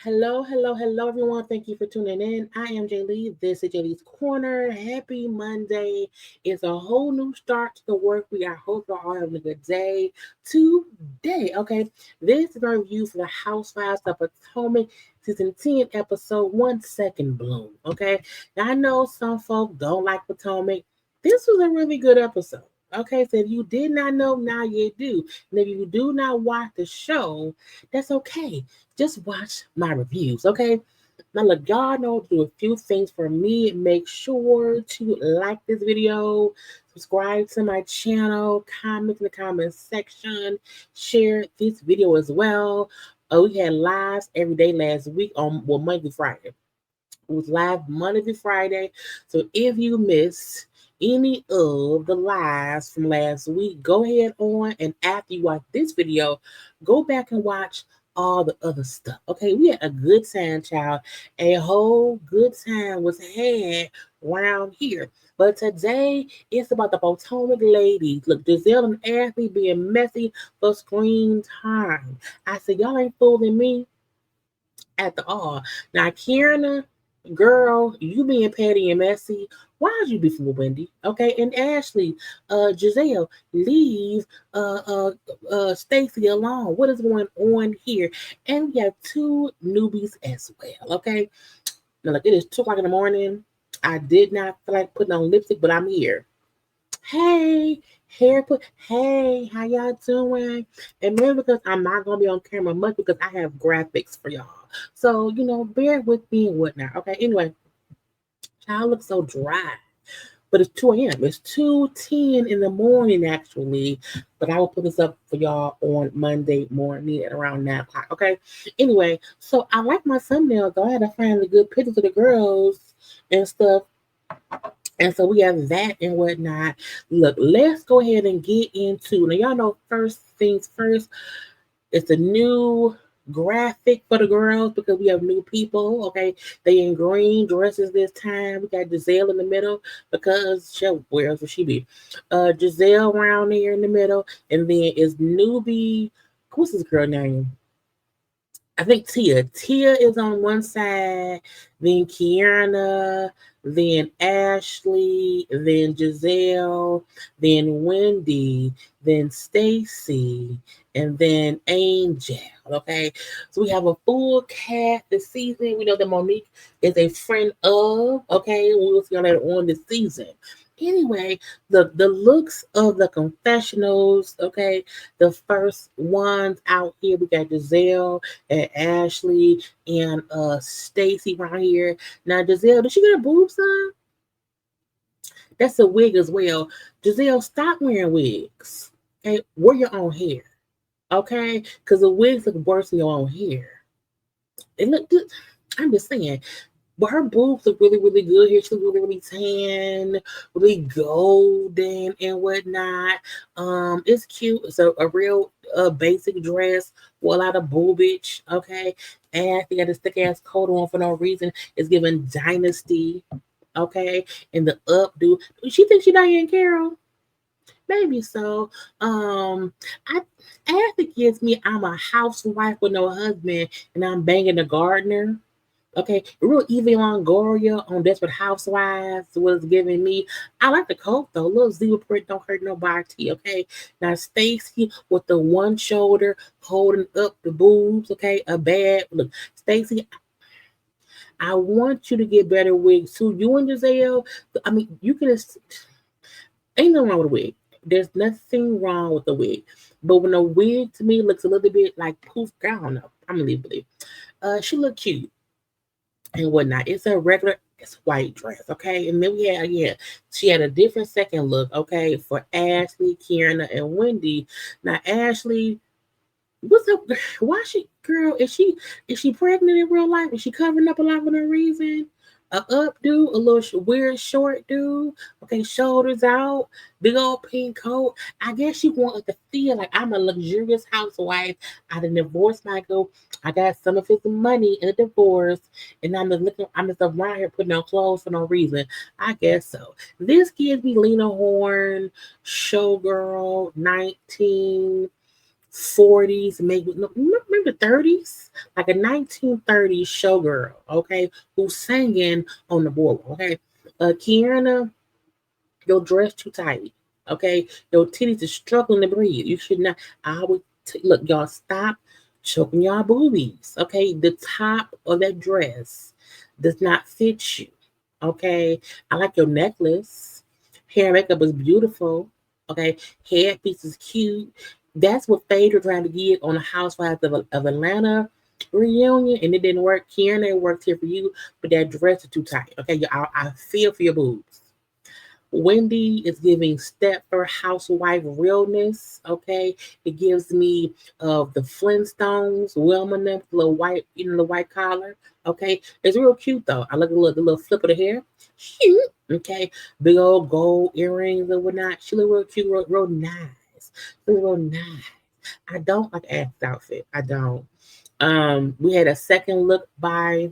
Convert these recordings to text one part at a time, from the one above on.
Hello, everyone. Thank you for tuning in. I am Jaylee. This is Jaylee's Corner. Happy Monday. It's a whole new start to the work week. I hope you're all having a good day today. Okay, this is our review for the Housewives of Potomac, Season 10, Episode 1, Second Bloom. Okay, now I know some folk don't like Potomac. This was a really good episode. Okay, so if you did not know, now you do. And if you do not watch the show, that's okay, just watch my reviews, okay? Now, look, y'all know to do a few things for me. Make sure to like this video, subscribe to my channel, comment in the comment section, share this video as well. We had lives every day last week on Monday through Friday. It was live Monday through Friday. So if you missed any of the lives from last week, go ahead on and after you watch this video, go back and watch all the other stuff. Okay, we had a good time, child. A whole good time was had around here. But today it's about the Potomac ladies. Look, Gizelle and Ashley being messy for screen time. I said, y'all ain't fooling me at the all. Now, Keiarna, girl, you being petty and messy. Why'd you be for Wendy? Okay, and Ashley, Gizelle, leave Stacey alone. What is going on here? And we have two newbies as well. Okay, now look, it is 2 o'clock in the morning. I did not feel like putting on lipstick, but I'm here. Hey, hey, how y'all doing? And maybe because I'm not gonna be on camera much because I have graphics for y'all. So, bear with me and whatnot. Okay, anyway, y'all look so dry. But it's 2 a.m. It's 2:10 in the morning actually. But I will put this up for y'all on Monday morning at around 9 o'clock. Okay. Anyway, so I like my thumbnail though. I had to find the good pictures of the girls and stuff, and so we have that and whatnot. Look, let's go ahead and get into now. Y'all know first things first, it's a new graphic for the girls because we have new people. Okay, they in green dresses this time. We got Gizelle in the middle because where else would she be? Gizelle around here in the middle, and then is newbie. What's this girl name? I think Tia. Tia is on one side, then Keiarna, then Ashley, then Gizelle, then Wendy, then Stacey, and then Angel. Okay, so we have a full cast this season. We know that Monique is a friend of. Okay, we'll see on that on this season. Anyway, the looks of the confessionals. Okay, the first ones out here, we got Gizelle and Ashley and Stacey right here. Now Gizelle, did she get her boobs done? That's a wig as well. Gizelle, stop wearing wigs. Okay, wear your own hair. Okay, because the wigs look worse than your own hair. They look good. I'm just saying. But her boobs look really, really good here. She look really, really tan, really golden and whatnot. It's cute. It's a real basic dress with a lot of boobage. Okay, and they got a thick ass coat on for no reason. It's giving dynasty. Okay, and the updo. She thinks she Diane Carroll. Maybe so. I Ashley gives me I'm a housewife with no husband and I'm banging a gardener. Okay, real Evie Longoria on Desperate Housewives was giving me. I like the coat though. Little zebra print don't hurt nobody. Okay, now Stacey with the one shoulder holding up the boobs. Okay, a bad look. Stacey, I want you to get better wigs too. You and Gizelle. I mean, you can. Ain't nothing wrong with a wig. There's nothing wrong with the wig. But when a wig to me looks a little bit like poof, I don't know. I'm gonna leave it. She look cute and whatnot. It's a regular, it's white dress, okay? And then we had, yeah, she had a different second look, okay, for Ashley, Keiarna, and Wendy. Now, Ashley, what's up? Why she, girl, is she pregnant in real life? Is she covering up a lot for no reason? A updo, a little weird short dude, okay, shoulders out, big old pink coat. I guess she wanted to feel like I'm a luxurious housewife. I done divorced Michael. I got some of his money in a divorce, and I'm just around here putting on clothes for no reason. I guess so. This gives me Lena Horne, Showgirl, 19 40s, maybe no, maybe 30s, like a 1930s showgirl, okay, who's singing on the boardwalk, okay. Keiarna, your dress too tight, okay. Your titties are struggling to breathe. You should not. I always look, y'all. Stop choking y'all boobies, okay. The top of that dress does not fit you, okay. I like your necklace. Hair and makeup is beautiful, okay. Headpiece is cute. That's what Phaedra tried to get on the Housewives of Atlanta reunion, and it didn't work. Keiarna, it worked here for you, but that dress is too tight, okay. I feel for your boobs. Wendy is giving Stepford housewife realness. Okay, it gives me the Flintstones, Wilma, the little white, the white collar. Okay, it's real cute though. I look at the little flip of the hair. Shoot. Okay, big old gold earrings and whatnot. She look real cute, real nice. Real nice. I don't like Ash's outfit. I don't. We had a second look by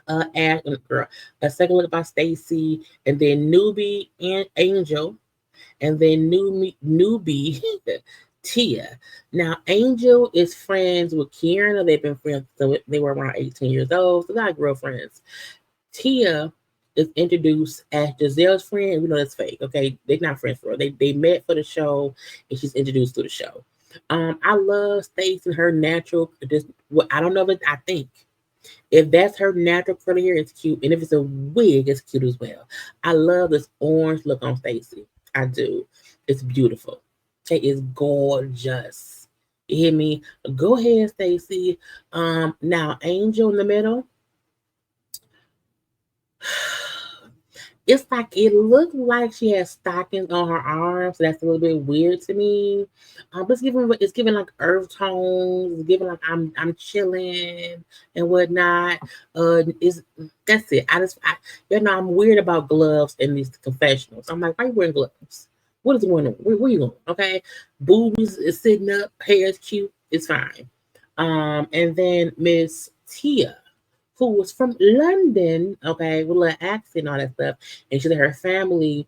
Ash, girl, a second look by Stacey, and then Newbie and Angel, and then newbie Tia. Now Angel is friends with Keiarna. They've been friends, so they were around 18 years old, so they're girlfriends. Tia is introduced as Gizelle's friend. We know that's fake. Okay, they're not friends for her. They met for the show, and she's introduced to the show. I love Stacey, her natural. Just what I don't know, but I think if that's her natural curly hair, it's cute. And if it's a wig, it's cute as well. I love this orange look on Stacey. I do. It's beautiful. It is gorgeous. You hear me? Go ahead, Stacey. Now Angel in the middle. It's like it looked like she has stockings on her arms. So that's a little bit weird to me. But it's giving like earth tones. It's giving like I'm chilling and whatnot. Is That's it. I'm weird about gloves in these confessionals. I'm like, why are you wearing gloves? What is going on? Where you going? Okay, boobies is sitting up. Hair is cute. It's fine. And then Miss Tia, who was from London, okay, with a little accent and all that stuff. And she said her family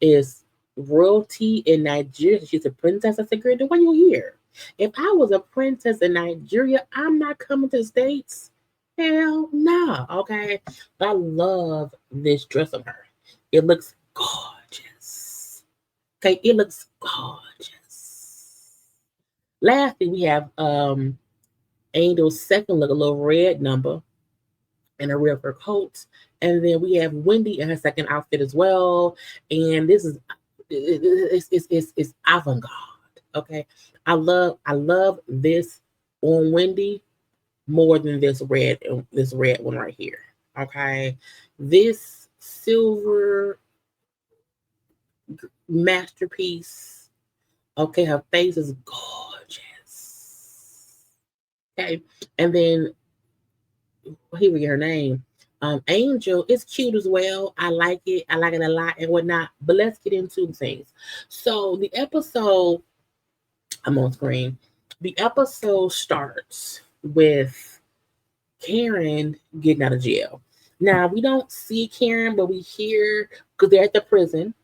is royalty in Nigeria. She's a princess. I said, girl, then why you here? If I was a princess in Nigeria, I'm not coming to the States. Hell no, okay? But I love this dress of her. It looks gorgeous. Okay, it looks gorgeous. Lastly, we have Angel's second look, a little red number and a real fur coat. And then we have Wendy in her second outfit as well. And this is it's avant-garde. Okay. I love this on Wendy more than this red one right here. Okay. This silver masterpiece. Okay, her face is gorgeous. Okay. And then here we get her name. Angel is cute as well. I like it. I like it a lot and whatnot. But let's get into things. So the episode, I'm on screen. The episode starts with Karen getting out of jail. Now we don't see Karen, but we hear because they're at the prison.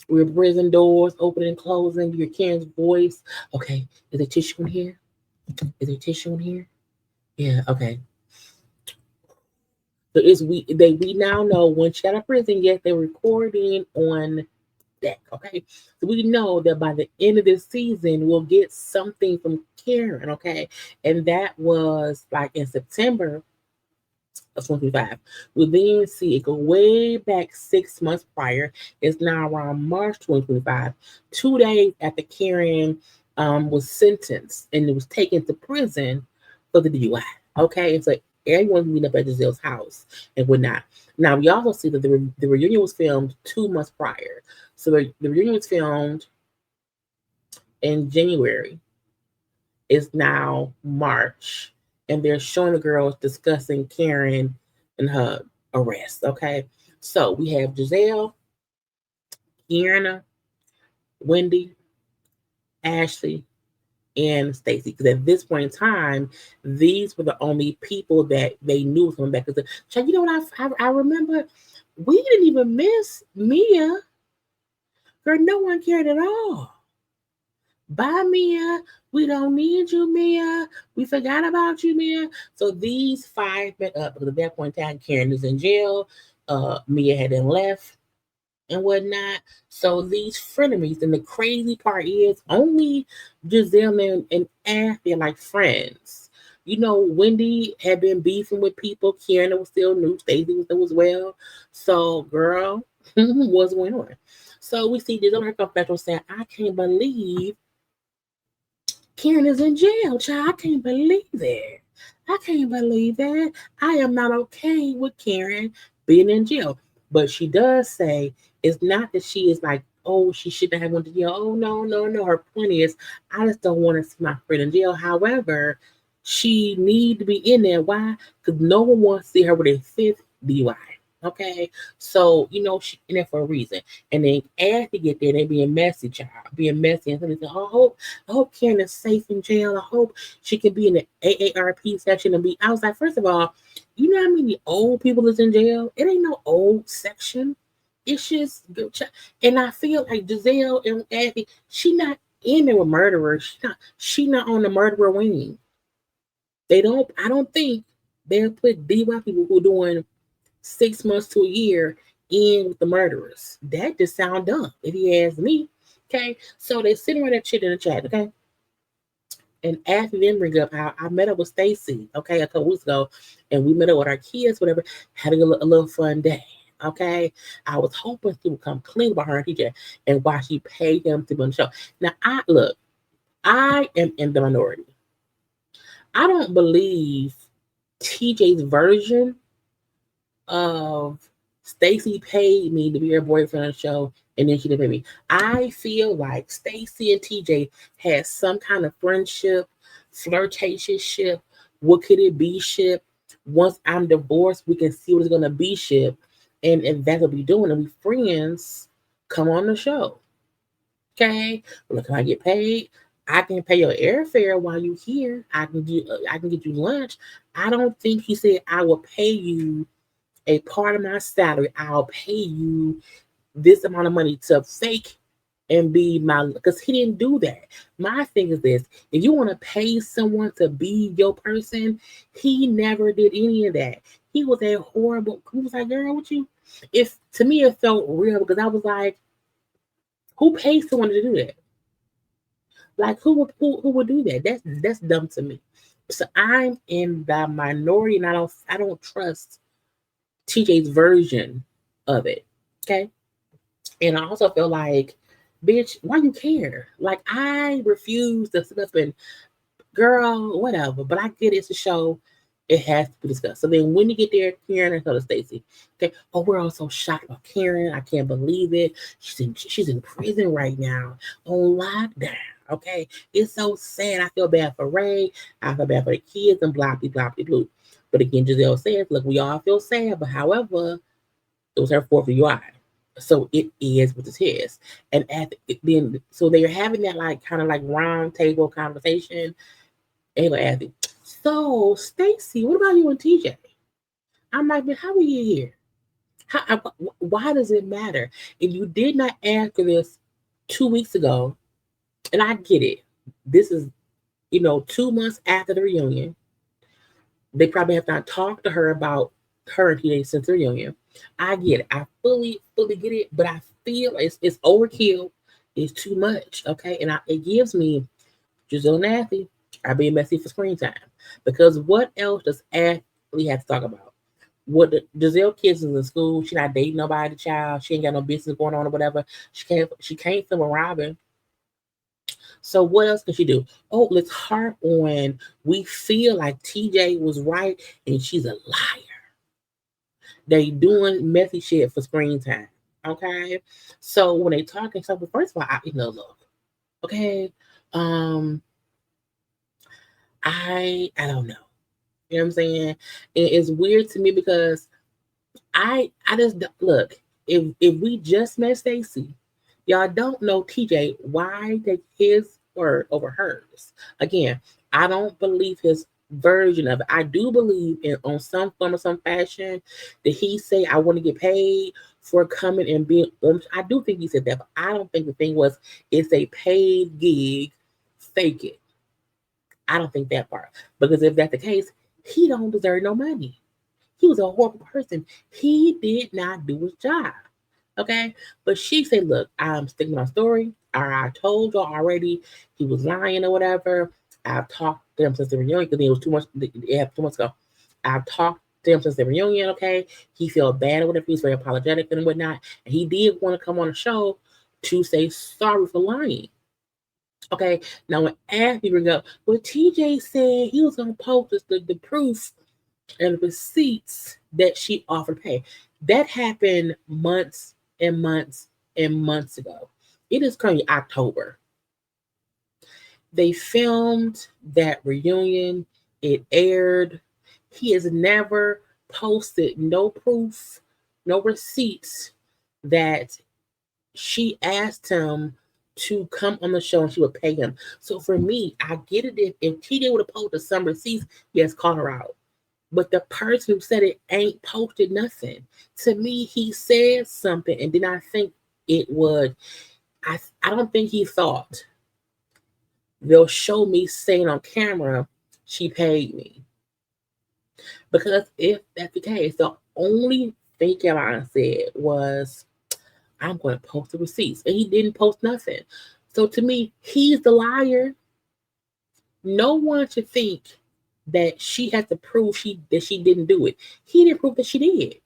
We're prison doors opening and closing. You hear Karen's voice. Okay, is there tissue in here? Is there tissue in here? Yeah. Okay. So we now know when she got out of prison, yes, they're recording on deck. Okay. So we know that by the end of this season, we'll get something from Karen, okay? And that was like in September of 2025. We'll then see it go way back 6 months prior. It's now around March 2025, 2 days after Karen was sentenced and it was taken to prison for the DUI. Okay, and so everyone meeting up at Gizelle's house and whatnot. Now we also see that the reunion was filmed 2 months prior. So the reunion was filmed in January. It's now March, and they're showing the girls discussing Karen and her arrest. Okay, so we have Gizelle, Keiarna, Wendy, Ashley, and Stacey. Because at this point in time, these were the only people that they knew was coming back. Because you know what I remember? We didn't even miss Mia. Girl, no one cared at all. Bye, Mia. We don't need you, Mia. We forgot about you, Mia. So these five met up because at that point in time, Karen is in jail. Mia had been left and whatnot. So these frenemies, and the crazy part is only Gizelle and Ash are like friends. You know, Wendy had been beefing with people. Keiarna was still new. Stacey was new as well. So, girl, what's going on? So we see Gizelle in her confessional saying, I can't believe Karen is in jail, child. I can't believe that. I can't believe that. I am not okay with Karen being in jail. But she does say it's not that she is like, oh, she shouldn't have went to jail. Oh, no, no, no. Her point is, I just don't want to see my friend in jail. However, she need to be in there. Why? Because no one wants to see her with a fifth DUI. Okay, so you know she in there for a reason, and then after get there, they being messy, child, being messy, and somebody say, "Oh, I hope Karen is safe in jail. I hope she can be in the AARP section and be." I was like, first of all, you know how many old people is in jail? It ain't no old section. It's just good. And I feel like Gizelle and Abby, she not in there with murderers. She not. She not on the murderer wing. They don't. I don't think they'll put DUI people who doing 6 months to a year in with the murderers. That just sound dumb if you ask me. Okay, so they sitting right there chit in the chat. Okay, and after them bring up how I met up with Stacey, okay, a couple weeks ago, and we met up with our kids, whatever, had a little fun day. Okay, I was hoping she would come clean about her and TJ and why she paid him to be on the show. Now, I look, I am in the minority. I don't believe TJ's version of Stacey paid me to be her boyfriend on the show, and then she didn't pay me. I feel like Stacey and TJ had some kind of friendship, flirtatious ship. What could it be ship? Once I'm divorced, we can see what it's gonna be ship, and if that's what we doing, and we friends, come on the show, okay? Look, I get paid. I can pay your airfare while you here. I can get you lunch. I don't think he said I will pay you a part of my salary. I'll pay you this amount of money to fake and be my, because he didn't do that. My thing is this: if you want to pay someone to be your person, he never did any of that. He was a horrible. He was like, girl, what you? If to me it felt real because I was like, who pays someone to do that? Like who would do that? That's dumb to me. So I'm in the minority, and I don't trust TJ's version of it. Okay. And I also feel like, bitch, why you care? Like I refuse to sit up and girl, whatever. But I get it's a show. It has to be discussed. So then when you get there, Karen and so does Stacey. Okay. Oh, we're all so shocked about Karen. I can't believe it. She's in prison right now on lockdown. Okay. It's so sad. I feel bad for Ray. I feel bad for the kids and blah blah blah blah blah. But again, Gizelle says, look, we all feel sad, but however, it was her fourth UI. So it is what it is. And at then, so they're having that like kind of like round table conversation. And like, asking, so Stacey, what about you and TJ? I'm like, but how are you here? Why does it matter? If you did not answer this 2 weeks ago, and I get it, this is 2 months after the reunion. They probably have not talked to her about her and TJ since the reunion. I get it. I fully get it, but I feel it's overkill. It's too much. Okay. And it gives me Gizelle Nathy are being messy for screen time. Because what else does Ashley have to talk about? What the Gizelle kids is in school, she not dating nobody, child. She ain't got no business going on or whatever. She can't film a Robin. So what else can she do? Oh, let's harp on we feel like TJ was right and she's a liar. They doing messy shit for screen time. Okay. So when they talking something, first of all, look. Okay. Um, I don't know. You know what I'm saying? It's weird to me because I just look, if we just met Stacey, y'all don't know TJ, why take his word over hers? Again, I don't believe his version of it. I do believe in on some form or some fashion that he say I want to get paid for coming and being on. I do think he said that, but I don't think the thing was it's a paid gig fake it. I don't think that part. Because if that's the case, he don't deserve no money. He was a horrible person. He did not do his job. Okay? But she said, look, I'm sticking to my story. I told y'all already he was lying or whatever. I've talked to him since the reunion because it was too much. It happened 2 months ago. I've talked to him since the reunion, okay? He felt bad or whatever. He was very apologetic and whatnot. And he did want to come on the show to say sorry for lying. Okay, now when Abby bring up, well, TJ said he was gonna post the proof and the receipts that she offered to pay. That happened months and months and months ago. It is currently October. They filmed that reunion. It aired. He has never posted no proof, no receipts that she asked him to come on the show and she would pay him. So for me, I get it if TJ would have posted some receipts, yes, call her out. But the person who said it ain't posted nothing. To me, he said something and did not think it would. I don't think he thought they'll show me saying on camera she paid me. Because if that's the case, the only thing Keiarna said was, I'm going to post the receipts. And he didn't post nothing. So to me, he's the liar. No one should think that she has to prove that she didn't do it. He didn't prove that she did.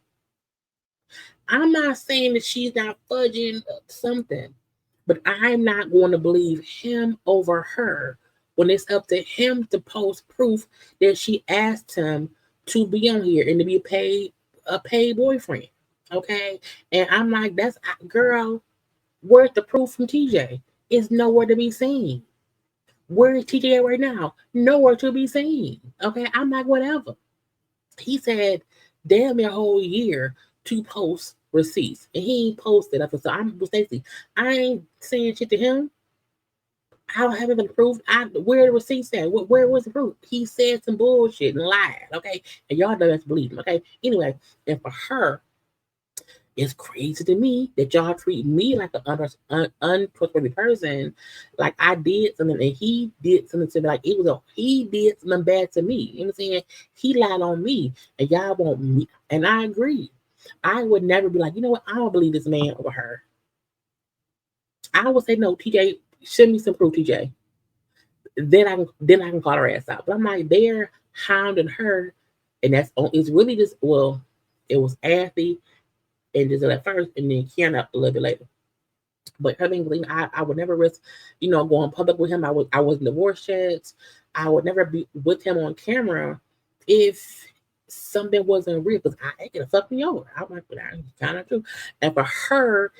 I'm not saying that she's not fudging something, but I'm not going to believe him over her when it's up to him to post proof that she asked him to be on here and to be a paid boyfriend. Okay? And I'm like, that's girl, where's the proof from TJ? It's nowhere to be seen. Where is TJ at right now? Nowhere to be seen. Okay? I'm like, whatever. He said, damn near a whole year to post receipts. And he ain't posted up. So I'm with Stacey. I ain't saying shit to him. I don't have it been proved. Where the receipts at? Where was the proof? He said some bullshit and lied. Okay? And y'all don't have to believe him. Okay? Anyway, and for her, it's crazy to me that y'all treat me like an untrustworthy person. Like I did something and he did something to me. Like he did something bad to me. You know what I'm saying? He lied on me and y'all want me. And I agree. I would never be like, you know what? I don't believe this man over her. I would say, no, TJ, send me some proof, TJ. Then I can call her ass out. But I'm like, they're hounding her. And it's really just, well, it was Athy and Gizelle at first, and then Keiarna a little bit later. But her being, I would never risk, going public with him. I wasn't divorced yet. I would never be with him on camera if something wasn't real, because it could have fucked me over. I'm like, that's kind of true. And for her,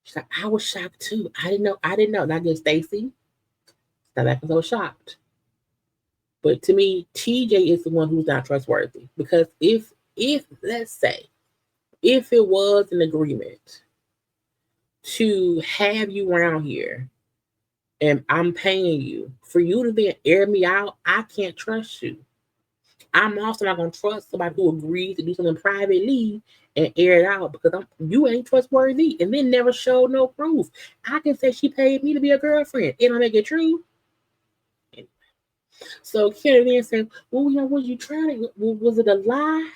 she's like, I was shocked too. I didn't know. Not against Stacey. Not acting so shocked. But to me, TJ is the one who's not trustworthy. Because if let's say, if it was an agreement to have you around here and I'm paying you for you to then air me out, I can't trust you. I'm also not going to trust somebody who agrees to do something privately and air it out because you ain't trustworthy and then never showed no proof. I can say she paid me to be a girlfriend. It don't make it true. So Keiarna then said, well, was you trying to, was it a lie?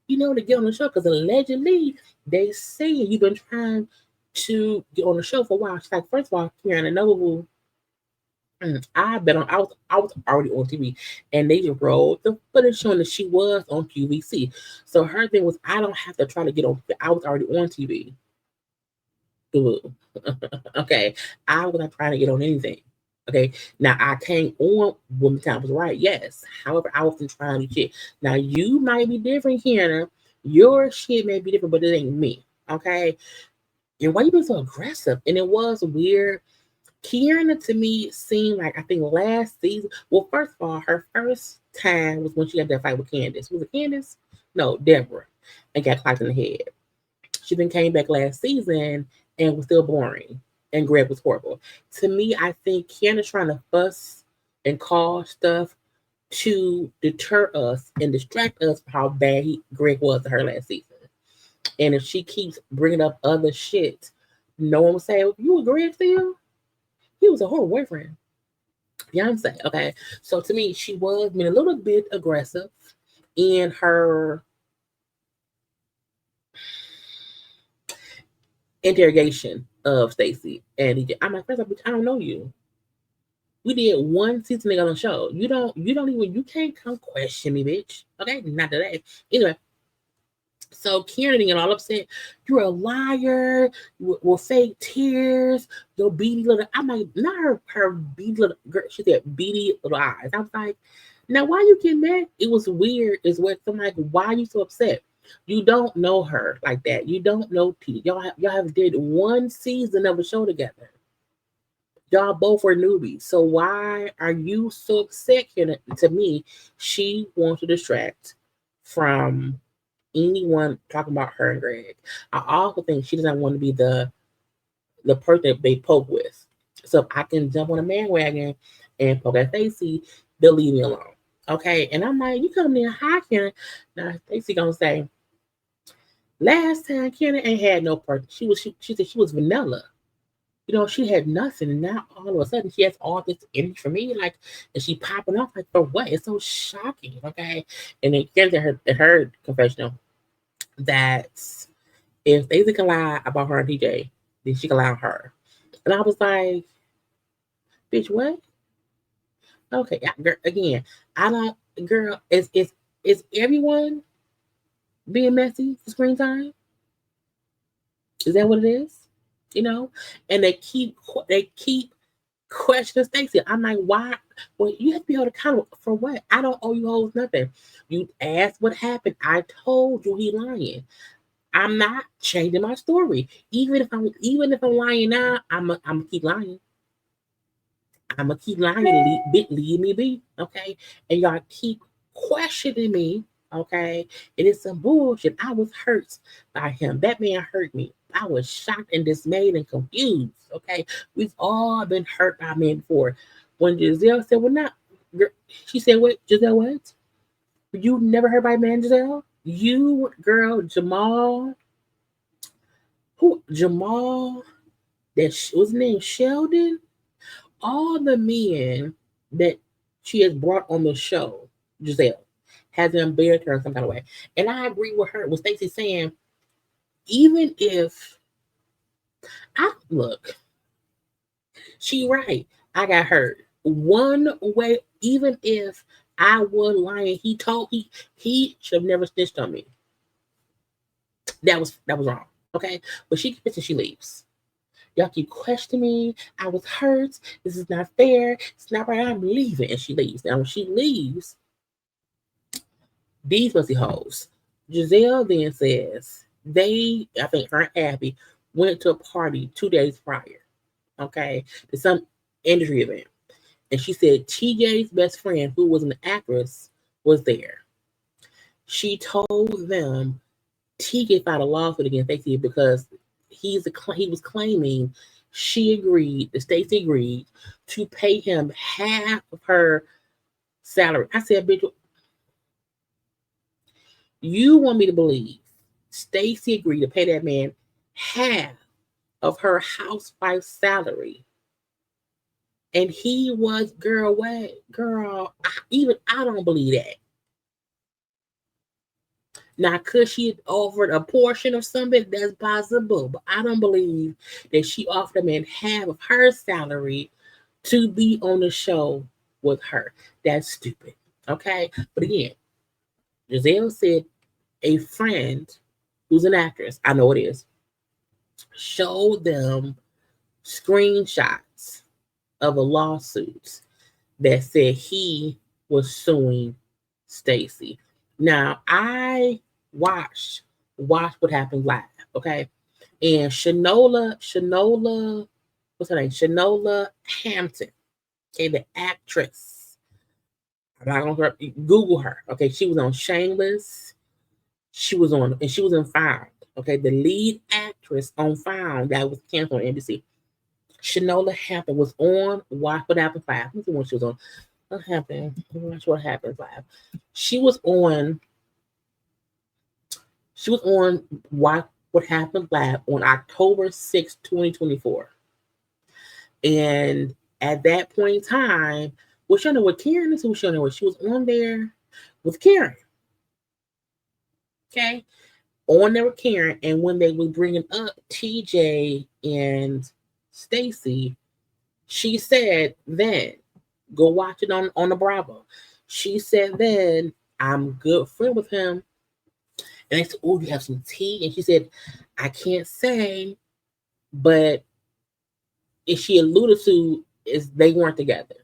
To get on the show, because allegedly they say you've been trying to get on the show for a while. She's like, first of all, Keiarna Noble, I was already on TV, and they just rolled the footage showing that she was on QVC. So her thing was, I don't have to try to get on. I was already on TV. Okay, I was not trying to get on anything. Okay, now I came on when the time was right, yes. However, I wasn't trying to shit. Now you might be different, Keiarna. Your shit may be different, but it ain't me. Okay, and why you been so aggressive? And it was weird. Keiarna to me seemed like, I think last season. Well, first of all, her first time was when she had that fight with Candace. Was it Candace? No, Deborah, and got clocked in the head. She then came back last season and was still boring. And Greg was horrible. To me, I think Keiarna's trying to fuss and call stuff to deter us and distract us from how bad Greg was to her last season. And if she keeps bringing up other shit, no one will say, you with Greg still? He was a horrible boyfriend. Beyonce. Okay, so to me, she was being a little bit aggressive in her interrogation of Stacey and DJ. I'm like, first of all, bitch, I don't know you. We did one season together on the show. You can't come question me, bitch. Okay, not today. Anyway, so Keiarna getting all upset. You're a liar. With fake tears. Your beady little. I'm like, not her beady little girl. She said beady little eyes. I was like, now why you getting mad? It was weird. Is what I'm like. Why are you so upset? You don't know her like that. You don't know T. Y'all have did one season of a show together. Y'all both were newbies. So why are you so upset? To me, she wants to distract from anyone talking about her and Greg. I also think she doesn't want to be the person that they poke with. So if I can jump on a bandwagon and poke at Stacey, they'll leave me alone. Okay. And I'm like, you come in high, Karen. Now Stacey gonna say, last time Karen ain't had no person. She said she was vanilla. She had nothing. And now all of a sudden she has all this energy for me. Like, and she popping off like for what? It's so shocking. Okay. And then Karen at her confessional that if Stacey can lie about her and DJ, then she can lie on her. And I was like, bitch, what? Okay, again, I don't, girl, is everyone being messy for screen time? Is that what it is? And they keep questioning Stacey. I'm like, why? Well, you have to be held accountable for what? I don't owe you hoes nothing. You asked what happened. I told you he lying. I'm not changing my story. Even if I'm lying now, I'm keep lying. I'm gonna keep lying. Leave me be, okay? And y'all keep questioning me, okay? It is some bullshit. I was hurt by him. That man hurt me. I was shocked and dismayed and confused. Okay, we've all been hurt by men before. When Gizelle said, "Well, not," she said, "What, Gizelle? What? You never heard by a man, Gizelle? You, girl, Jamal, who Jamal? That was his name Sheldon. All the men that she has brought on the show, Gizelle, has embarrassed her in some kind of way. And I agree with her, with Stacey saying, even if I look, she right. I got hurt. One way, even if I was lying, he should have never snitched on me. That was wrong. Okay. But she gets and she leaves. Y'all keep questioning me. I was hurt. This is not fair. It's not right. I'm leaving. And she leaves. Now, when she leaves, these pussy hoes. Gizelle then says I think her and Abby, went to a party 2 days prior, okay, to some industry event. And she said TJ's best friend, who was an actress, was there. She told them TJ filed a lawsuit against Stacey because he was claiming that Stacey agreed to pay him half of her salary. I said, bitch, you want me to believe Stacey agreed to pay that man half of her housewife salary. And he was, girl, what? Girl, I don't believe that. Now, could she have offered a portion of something? That's possible. But I don't believe that she offered a man half of her salary to be on the show with her. That's stupid. Okay? But again, Gizelle said a friend who's an actress, I know it is, showed them screenshots of a lawsuit that said he was suing Stacey. Now, I watched what happened live, okay? And Shanola, what's her name? Shanola Hampton, okay, the actress. I'm not gonna Google her, okay? She was on Shameless. She was in Found, okay? The lead actress on Found that was canceled on NBC. Shanola Hampton was on Watch What Happens Live. Let me see when she was on. What happened? Watch What Happens Live. She was on Watch What Happens Live on October 6th, 2024. And At that point in time, was she on there with Keiarna? So was she on there with? She was on there with Karen. Okay, on there with Karen, and when they were bringing up TJ and Stacey, she said then, go watch it on the Bravo. She said then, I'm good friend with him. And they said, oh, you have some tea? And she said, I can't say, but if she alluded to is they weren't together.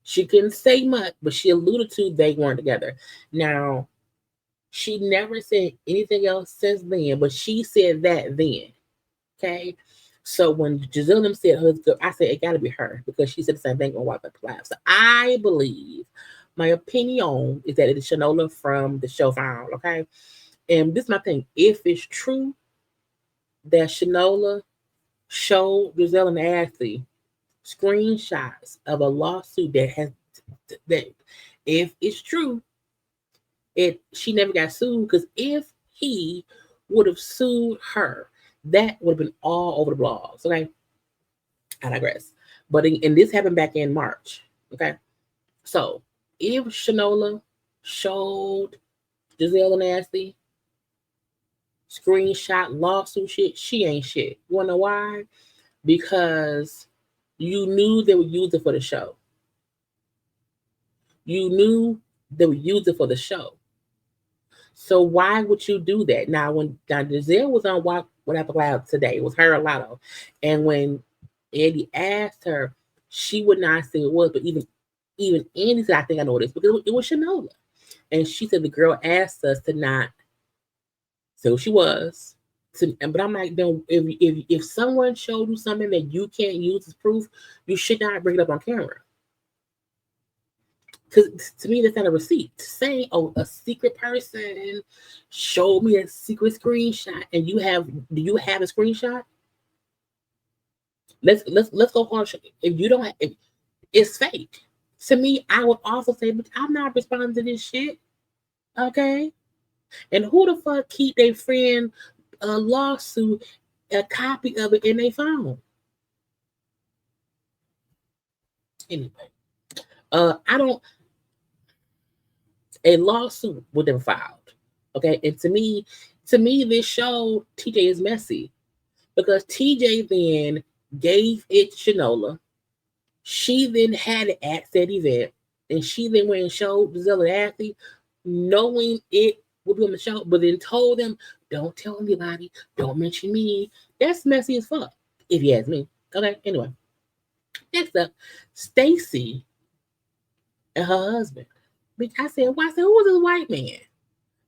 She couldn't say much, but she alluded to they weren't together. Now, she never said anything else since then, but she said that then. Okay. So when Gizelle said her, I said it got to be her because she said the same thing on Wipe Up Live. So I believe, my opinion is that it is Shanola from the show Found. Okay. And this is my thing. If it's true that Shanola showed Gizelle and Ashley screenshots of a lawsuit that if it's true, she never got sued because if he would have sued her, that would have been all over the blogs. Okay, I digress. But and this happened back in March. Okay, so if Shanola showed Gizelle and Ashley screenshot lawsuit shit, she ain't shit. You wanna know why? Because you knew they would use it for the show. You knew they would use it for the show. So why would you do that? Now, when Gizelle was on What Happened Loud today, it was her a Lotto. And when Eddie asked her, she would not say it was, but even Andy said, I think I know this, because it was Shanola. And she said the girl asked us to not say who she was. But I'm like, then if someone showed you something that you can't use as proof, you should not bring it up on camera. Because to me, that's not a receipt. Saying, oh, a secret person showed me a secret screenshot, and do you have a screenshot? Let's go hard. If you don't, if it's fake. To me, I would also say, but I'm not responding to this shit. Okay, and who the fuck keep their friend a lawsuit, a copy of it in their phone? Anyway, I don't. A lawsuit would have been filed. Okay, and to me, this show TJ is messy because TJ then gave it to Shanola. She then had it at said event, and she then went and showed Gizelle and Ashley, knowing it would be on the show, but then told them, "Don't tell anybody, don't mention me." That's messy as fuck, if you ask me. Okay, anyway, next up, Stacey and her husband. Bitch, I said, "Why?" I said, "Who was this white man?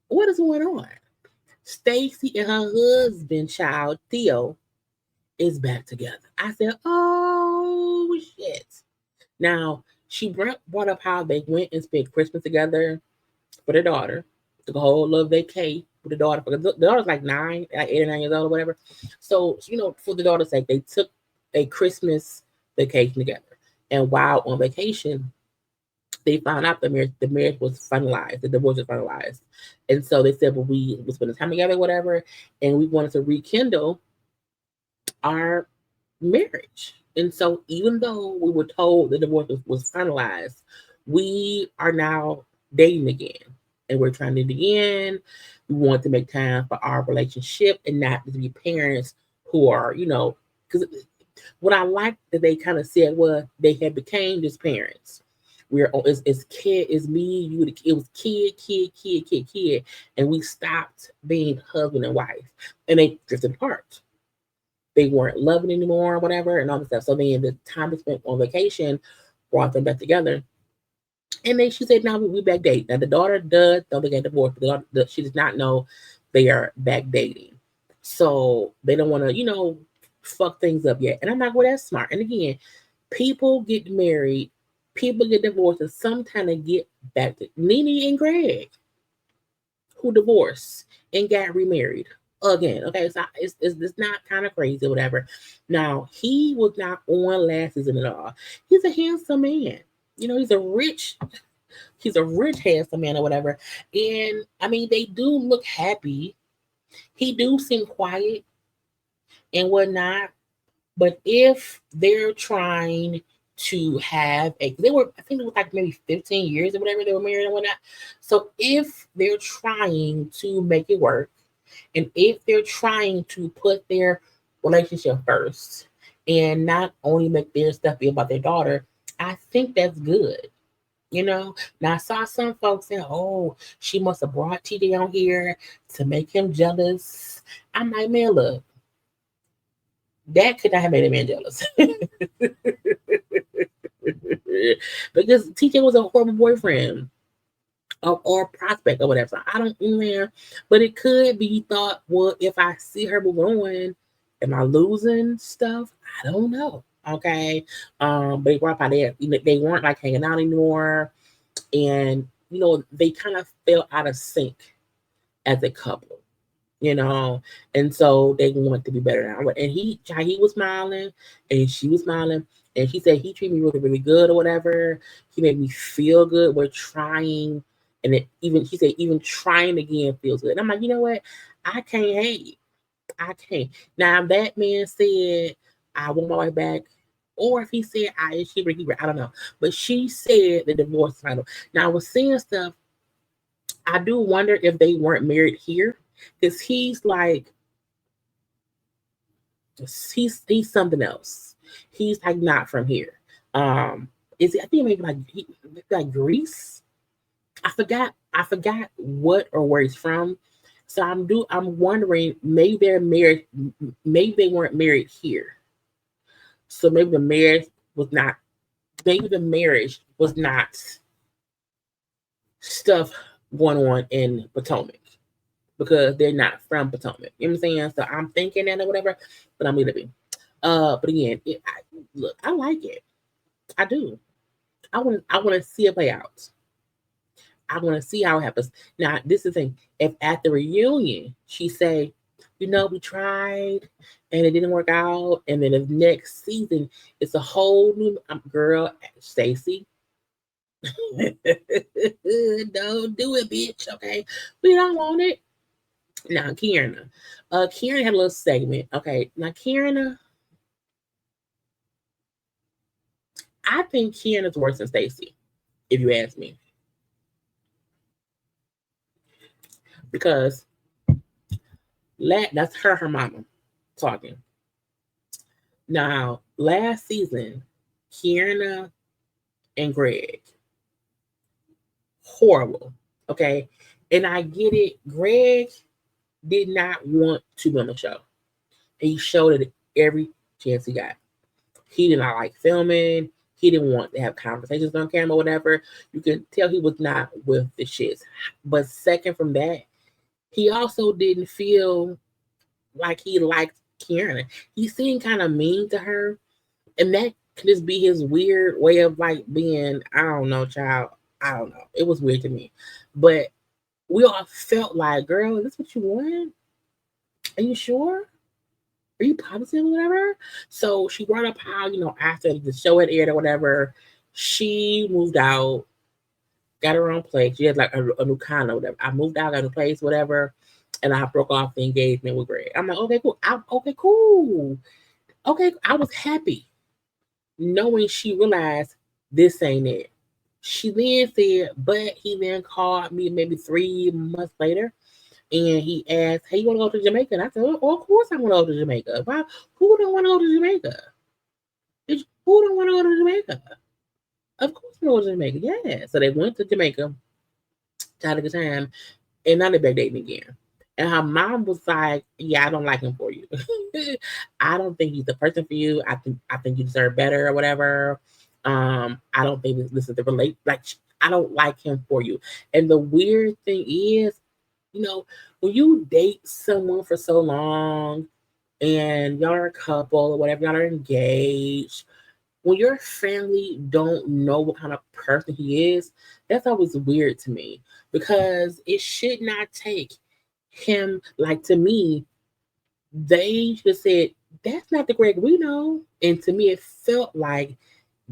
What is going on?" Stacey and her husband, child Theo, is back together. I said, "Oh shit!" Now she brought up how they went and spent Christmas together for their daughter, took a whole little vacay with the daughter. The daughter's like 8 or 9 years old or whatever. So for the daughter's sake, they took a Christmas vacation together. And while on vacation, they found out the marriage was finalized, the divorce was finalized. And so they said, well, we were spending time together, whatever, and we wanted to rekindle our marriage. And so even though we were told the divorce was finalized, we are now dating again. And we're trying to date again. We want to make time for our relationship and not to be parents who are, because what I liked that they kind of said was they had became just parents. It's kid, it's me, you. It was kid, and we stopped being husband and wife, and they drifted apart. They weren't loving anymore, or whatever, and all this stuff. So then the time they spent on vacation brought them back together. And then she said, "Now we back dating." Now the daughter does know they got divorced, but she does not know they are back dating. So they don't want to, fuck things up yet. And I'm like, well, that's smart. And again, people get married, people get divorced, and sometimes they get back to Nene and Greg, who divorced and got remarried again. Okay, so it's not kind of crazy or whatever. Now, he was not on last season at all. He's a handsome man. He's a rich, handsome man or whatever. And I mean, they do look happy. He do seem quiet and whatnot. But if they're trying to have they were, I think it was like maybe 15 years or whatever they were married and whatnot. So if they're trying to make it work, and if they're trying to put their relationship first and not only make their stuff be about their daughter, I think that's good. You know, now I saw some folks saying, "Oh, she must have brought TJ on here to make him jealous." I'm like, man, look, that could not have made a man jealous because TJ was a horrible boyfriend or prospect or whatever. So I don't, yeah, but it could be thought, well, if I see her moving on, am I losing stuff? I don't know. Okay, but they brought up there, they weren't like hanging out anymore, and they kind of fell out of sync as a couple, you know, and so they want to be better now. And he was smiling, and she was smiling, and he said he treated me really, really good or whatever. He made me feel good. We're trying, and it, even he said even trying again feels good. And I'm like, you know what? I can't hate. I can't. Now if that man said I want my wife back, or if he said I don't know. But she said the divorce final. Now I was seeing stuff. I do wonder if they weren't married here, because he's like he's something else. He's like not from here. Um, is it? I think maybe like Greece. I forgot what or where he's from. So I'm wondering, maybe they're married. Maybe they weren't married here. So maybe the marriage was not. Maybe the marriage was not stuff going on in Potomac, because they're not from Potomac. You know what I'm saying? So I'm thinking that or whatever, but I'm gonna be. But again, look, I like it. I do. I want to see it play out. I want to see how it happens. Now, this is the thing. If at the reunion she say, we tried and it didn't work out, and then the next season it's a whole new girl, Stacey. Don't do it, bitch. Okay, we don't want it. Now, Keiarna. Keiarna had a little segment. Okay, now Keiarna, I think Keiarna's worse than Stacey, if you ask me, because that's her mama talking. Now, last season, Keiarna and Greg, horrible. Okay, and I get it. Greg did not want to be on the show. He showed it every chance he got. He did not like filming. He didn't want to have conversations on camera, whatever. You can tell he was not with the shits. But second from that, he also didn't feel like he liked Keiarna. He seemed kind of mean to her, and that could just be his weird way of like being. I don't know, child. I don't know. It was weird to me, but we all felt like, girl, is this what you want? Are you sure? Are you positive or whatever? So she brought up how, after the show had aired or whatever, she moved out, got her own place. She had like a new condo, whatever. I moved out, got a new place, whatever, and I broke off the engagement with Greg. I'm like, okay, cool. Okay, cool. Okay, I was happy knowing she realized this ain't it. She then said, but he then called me maybe 3 months later, and he asked, "Hey, you want to go to Jamaica?" And I said, "Oh, of course I want to go to Jamaica. Why? Who don't want to go to Jamaica? Who don't want to go to Jamaica? Of course we go to Jamaica. Yeah." So they went to Jamaica, had a good time, and now they're back dating again. And her mom was like, "Yeah, I don't like him for you. I don't think he's the person for you. I think you deserve better or whatever. I don't think this is the relate. Like, I don't like him for you." And the weird thing is, you know, when you date someone for so long and y'all are a couple or whatever, y'all are engaged, when your family don't know what kind of person he is, that's always weird to me, because it should not take him, like, to me, they just said, "That's not the Greg we know." And to me, it felt like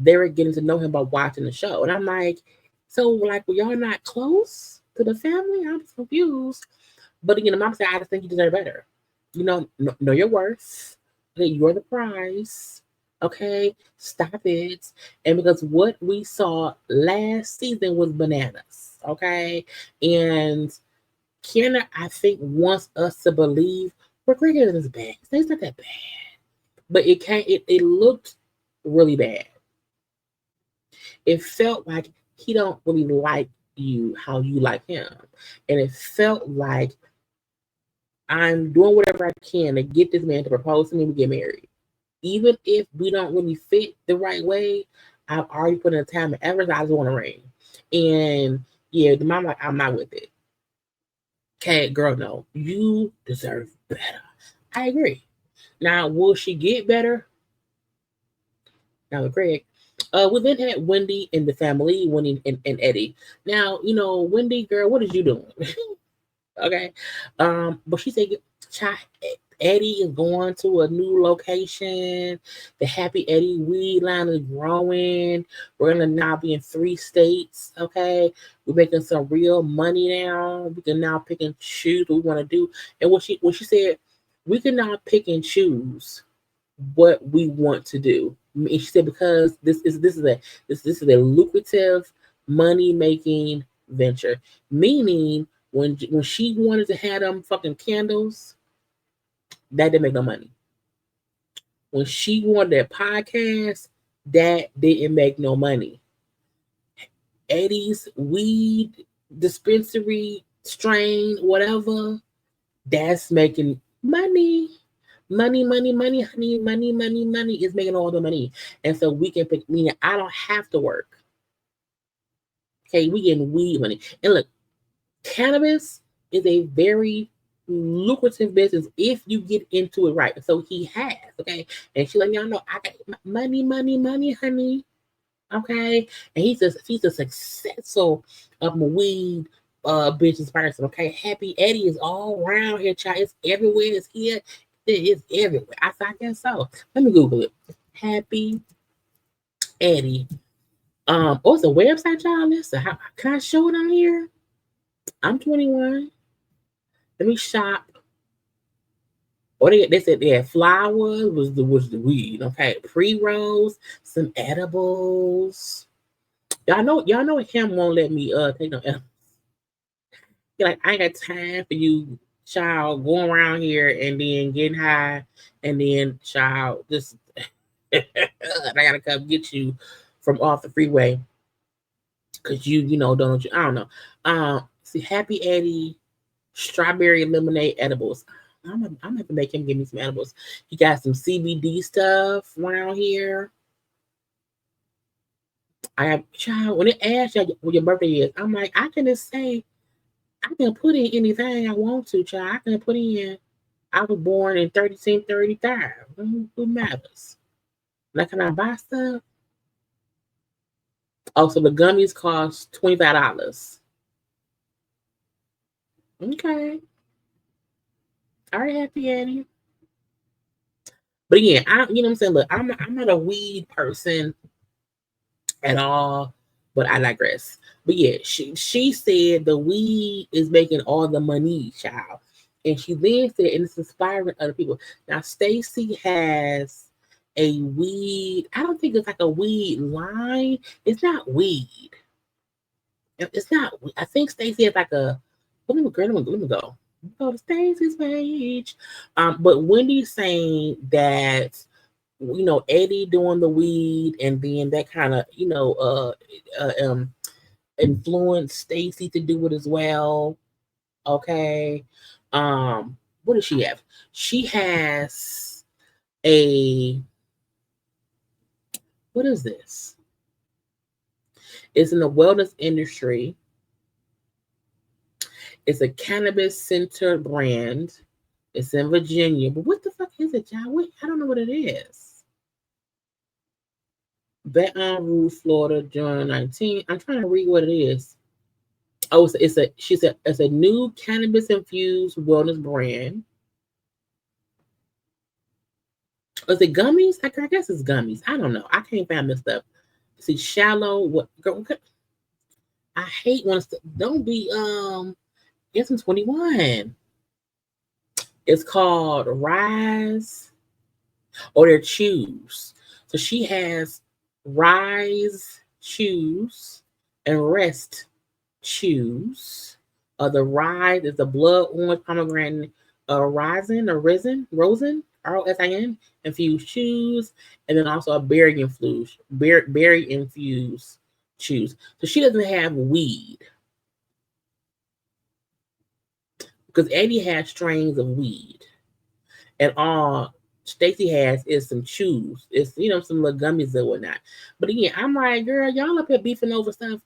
they were getting to know him by watching the show. And I'm like, so, like, were y'all not close to the family? I'm just confused. But again, the mom said, "I just think you deserve better. Know your worth. Okay, you're the prize. Okay, stop it. And because what we saw last season was bananas. Okay, and Keiarna, I think, wants us to believe we're greater than this bad. It's not that bad, but it can't. It looked really bad. It felt like he don't really like you how you like him, and it felt like I'm doing whatever I can to get this man to propose to me and we get married. Even if we don't really fit the right way, I've already put in the time and effort. I just want to ring. And yeah, the mom like, I'm not with it. Okay, girl, no. You deserve better. I agree. Now, will she get better? Now, Craig. We then had Wendy and the family, Wendy and Eddie. Now, Wendy, girl, what is you doing? Okay. But she said, Eddie is going to a new location. The Happy Eddie weed line is growing. We're gonna now be in 3 states. Okay, we're making some real money now. We can now pick and choose what we want to do. And what she said, we can now pick and choose what we want to do. And she said because this is a lucrative money making venture. Meaning when she wanted to have them fucking candles, that didn't make no money. When she wanted that podcast, that didn't make no money. Eddie's weed dispensary strain, whatever, that's making money. Money, money, money, honey, money, money, money is making all the money. And so we can pick, meaning I don't have to work. Okay, we getting weed money. And look, cannabis is a very lucrative business if you get into it right. So he has, okay? And she letting y'all know I got money, money, money, honey. Okay. And he's a successful weed business person. Okay. Happy Eddie is all around here, child. It's everywhere, it's here, it is everywhere. I guess so. Let me Google it. Happy Eddie. Oh, it's a website, y'all. Listen, can I show it on here? I'm 21. Let me shop. Or they said they had flowers was the weed. Okay, pre rolls, some edibles. Y'all know him won't let me take no edibles. He like I ain't got time for you, child, going around here and then getting high, and then child just I gotta come get you from off the freeway because don't you I don't know. See Happy Eddie strawberry lemonade edibles. I'm gonna have to make him give me some edibles. He got some CBD stuff around here. I have child when it asks you what your birthday is, I'm like, I can just say I can put in anything I want to, child. I can put in I was born in 1335. Who matters? Now can I buy stuff? Oh, so the gummies cost $25. Okay. All right, Happy Annie. But again, you know what I'm saying? Look, I'm not a weed person at all, but I digress. But yeah, she said the weed is making all the money, child. And she then said, and it's inspiring other people. Now, Stacey has a weed, I don't think it's like a weed line. It's not weed. It's not, I think Stacey has like a, let me go. Let me go to Stacey's page. But Wendy's saying that Eddie doing the weed and then that kind of influenced Stacey to do it as well. Okay. What does she have? She has a, what is this? It's in the wellness industry. It's a cannabis centered brand. It's in Virginia. But what the fuck is it, y'all? Wait, I don't know what it is. Baton Rouge, Florida, June 19. I'm trying to read what it is. Oh, it's a new cannabis infused wellness brand. Is it gummies? I guess it's gummies. I don't know. I can't find this stuff. See, shallow. What? Girl, I hate when it's don't be It's in 21. It's called Rise. or their chews. So she has rise chews and rest choose. The rise is the blood orange pomegranate rosin or rosin, rosin infused chews, and then also a berry infused chews. So she doesn't have weed because Eddie has strains of weed, and all Stacey has is some chews. It's some little gummies and whatnot. But again, I'm like, girl, y'all up here beefing over stuff.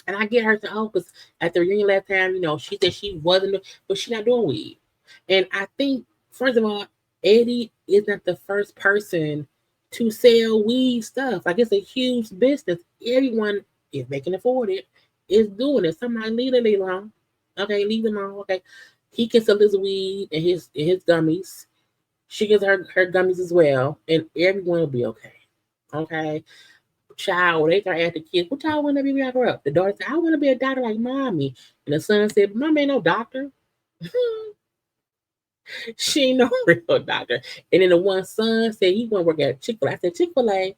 And I get her to because at the reunion last time, she said she wasn't, but she not doing weed. And I think, first of all, Eddie is not the first person to sell weed stuff. Like it's a huge business. Everyone, if they can afford it, is doing it. Somebody leave it alone. Okay, leave it alone. Okay. He can sell his weed and his gummies. She gets her gummies as well, and everyone will be okay. Okay. Child, they start asking kids, what y'all want to be when y'all grow up? The daughter said, I want to be a doctor like mommy. And the son said, Mom ain't no doctor. She ain't no real doctor. And then the one son said he want to work at Chick-fil-A. I said, Chick-fil-A?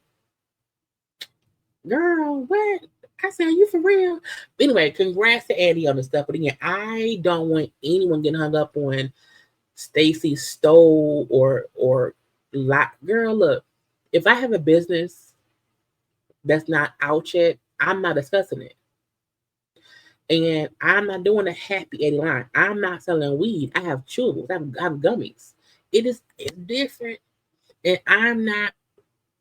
Girl, what? I said, are you for real? But anyway, congrats to Andy on the stuff. But again, I don't want anyone getting hung up on Stacey stole or like. Girl, look, if I have a business that's not out yet, I'm not discussing it. And I'm not doing a happy 80 line. I'm not selling weed. I have chewables. I have gummies. It's different. And I'm not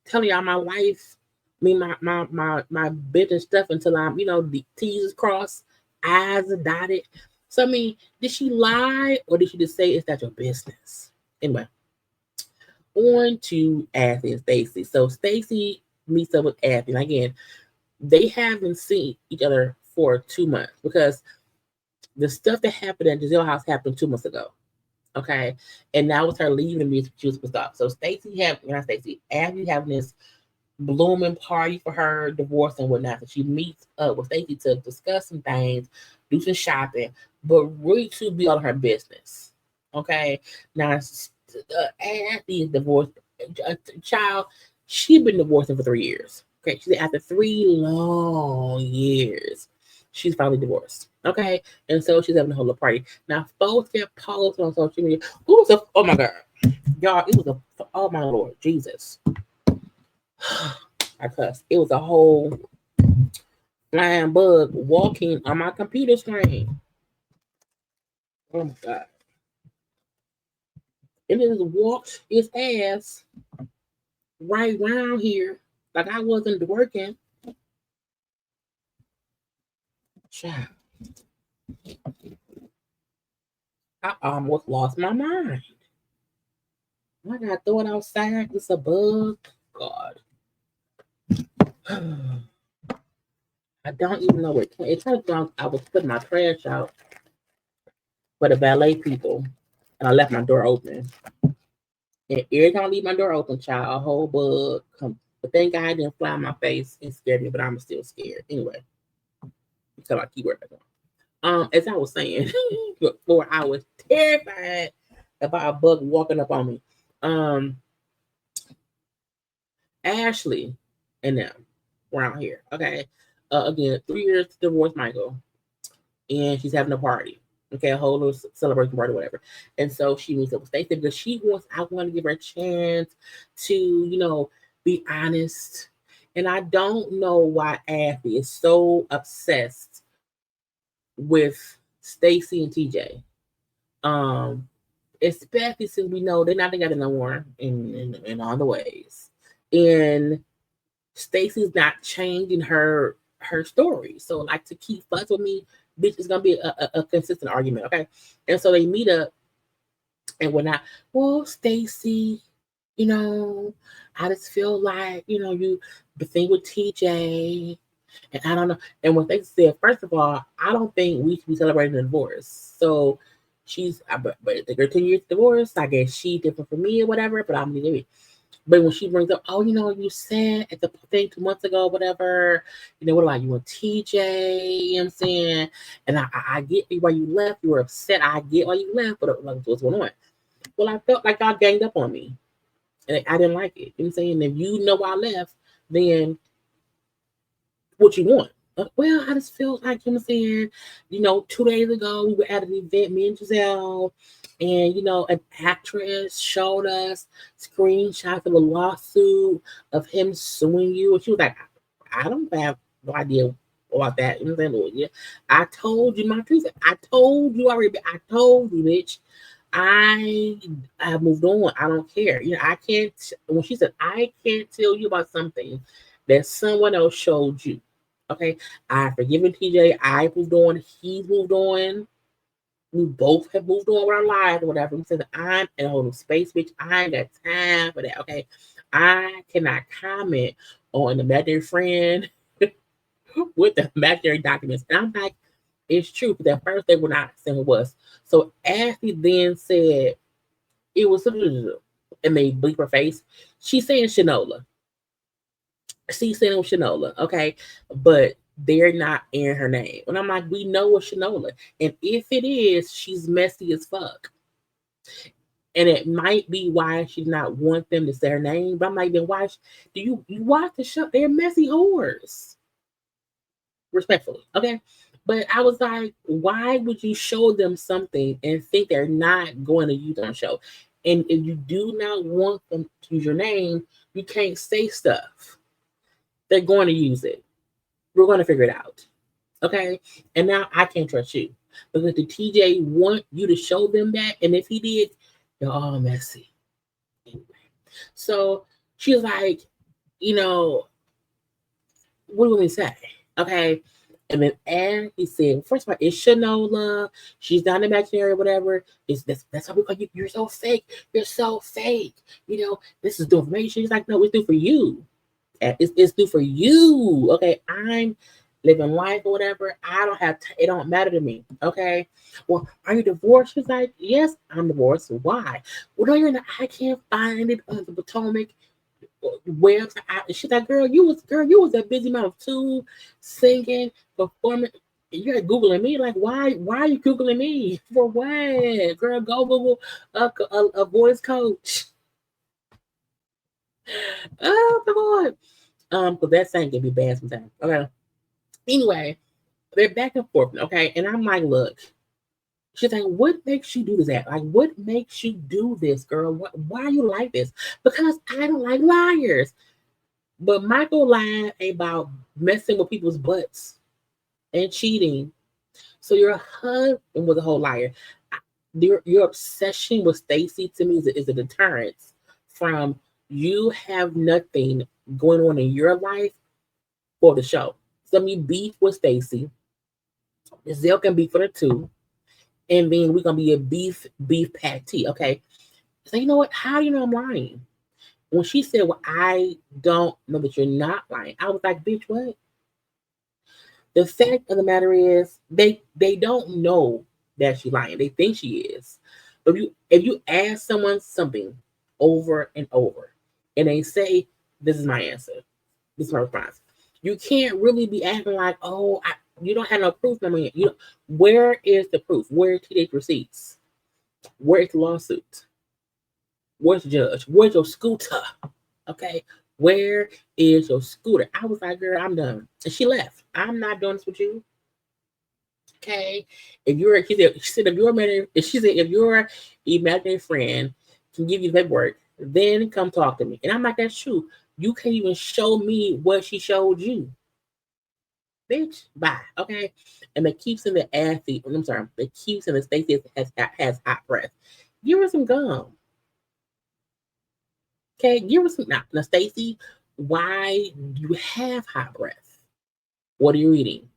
telling y'all my life, my business stuff until I'm, the T's is crossed, I's are dotted. So I mean, did she lie or did she just say it's not your business? Anyway, on to Ashley and Stacey. So Stacey meets up with Ashley. And again, they haven't seen each other for 2 months because the stuff that happened at Gizelle house happened 2 months ago. Okay. And now with her leaving the music, she was supposed to stop. So Ashley having this blooming party for her divorce and whatnot. So she meets up with Stacey to discuss some things, do some shopping, but really to be on her business. Okay. Now, Ashley is divorced. Child, she's been divorcing for 3 years. Okay. She said after 3 long years, she's finally divorced. Okay. And so she's having a whole party. Now, folks get posts on social media. Oh my God. Y'all, oh my Lord, Jesus. I cussed. It was a whole flying bug walking on my computer screen. Oh my God. And it just walked its ass right around here like I wasn't working. Child. I almost lost my mind. I gotta throw it outside. It's a bug. God. I don't even know what it turned out. I was putting my trash out for the valet people, and I left my door open. And every time I leave my door open, child, a whole bug come. But thank God it didn't fly in my face and scare me, but I'm still scared. Anyway, until I keep working on. As I was saying before, I was terrified about a bug walking up on me. Ashley and them were out here. Okay. Again, 3 years to divorce Michael. And she's having a party. Okay, a whole little celebration party, whatever. And so she meets up with Stacey because I want to give her a chance to, be honest. And I don't know why Ashley is so obsessed with Stacey and TJ. Especially since we know they're not together no more in all the ways. And Stacey's not changing her story. So like to keep fuss with me, bitch, it's gonna be a consistent argument, okay? And so they meet up and we're not, well, Stacey, I just feel like, you the thing with TJ, and I don't know. And what they said, first of all, I don't think we should be celebrating a divorce. So but they're 10 years divorce. I guess she's different from me or whatever, but I'm leaving. But when she brings up, oh, you said at the thing 2 months ago, whatever, what about you and TJ? You know what I'm saying? And I get why you left. You were upset. I get why you left, but what's going on? Well, I felt like y'all ganged up on me. And I didn't like it. You know what I'm saying? If you know I left, then what you want? Well, I just feel like, you know what I'm saying, 2 days ago we were at an event, me and Gizelle, and an actress showed us screenshots of a lawsuit of him suing you. And she was like, I don't have no idea about that. You know what I'm saying? Well, yeah, I told you my truth. I told you already. I told you, bitch. I have moved on. I don't care. I can't. When she said, I can't tell you about something that someone else showed you. Okay, I've forgiven TJ. I moved on. He moved on. We both have moved on with our lives or whatever. He said, I'm in a whole space, bitch. I ain't got time for that. Okay, I cannot comment on the imaginary friend with the imaginary documents. And I'm like, it's true. Because at first they were not saying it was. So Ashley then said it was, and they bleep her face. She's saying Shanola. She's saying it was Shanola, okay? But they're not in her name. And I'm like, we know it's Shanola. And if it is, she's messy as fuck. And it might be why she did not want them to say her name. But I'm like, then why do you watch the show? They're messy whores. Respectfully, okay? But I was like, why would you show them something and think they're not going to use it on the show? And if you do not want them to use your name, you can't say stuff. They're going to use it. We're going to figure it out. Okay? And now I can't trust you. Because the TJ want you to show them that. And if he did, they're all messy. Anyway. So she was like, what do you want me to say? Okay. And then he said, first of all, it's Shanola. She's not imaginary or whatever. That's how we call you. You're so fake. You're so fake. This is the information. He's like, no, it's due for you. It's due for you. Okay. I'm living life or whatever. I don't have, it don't matter to me. Okay. Well, are you divorced? She's like, yes, I'm divorced. Why? Well, no, you're not. I can't find it on the Potomac website. She's like, girl, you was that busy mouth too, singing, performing. You're googling me, like, why are you googling me for what? Girl, go Google a voice coach. Oh my god, because that thing can be bad sometimes. Okay, anyway, they're back and forth. Okay, and I'm like, look, she's like, what makes you do this? Like, what makes you do this, girl? Why are you like this? Because I don't like liars. But Michael lied about messing with people's butts and cheating. So your husband was a whole liar. Your obsession with Stacey to me is a deterrence from you have nothing going on in your life for the show. So me beef with Stacey. Gizelle can beef for the two. And then we're gonna be a beef patty. Okay. So you know what? How do you know I'm lying? When she said, well, I don't know that you're not lying, I was like, bitch, what? The fact of the matter is, they don't know that she's lying. They think she is. But if you ask someone something over and over, and they say, this is my answer, this is my response, you can't really be acting like, oh, you don't have no proof. I mean, where is the proof? Where are today's receipts? Where is the lawsuit? Where's the judge? Where's your scooter? Okay. Where is your scooter? I was like, girl, I'm done. And she left. I'm not doing this with you. Okay. If your imaginary friend can give you paperwork, then come talk to me. And I'm like, that's true. You can't even show me what she showed you. Bitch, bye. Okay. And they keep saying the athlete, I'm sorry, they keep saying the Stacey has hot breath. Give her some gum. Okay, give us some now, Stacey. Why do you have hot breath? What are you eating?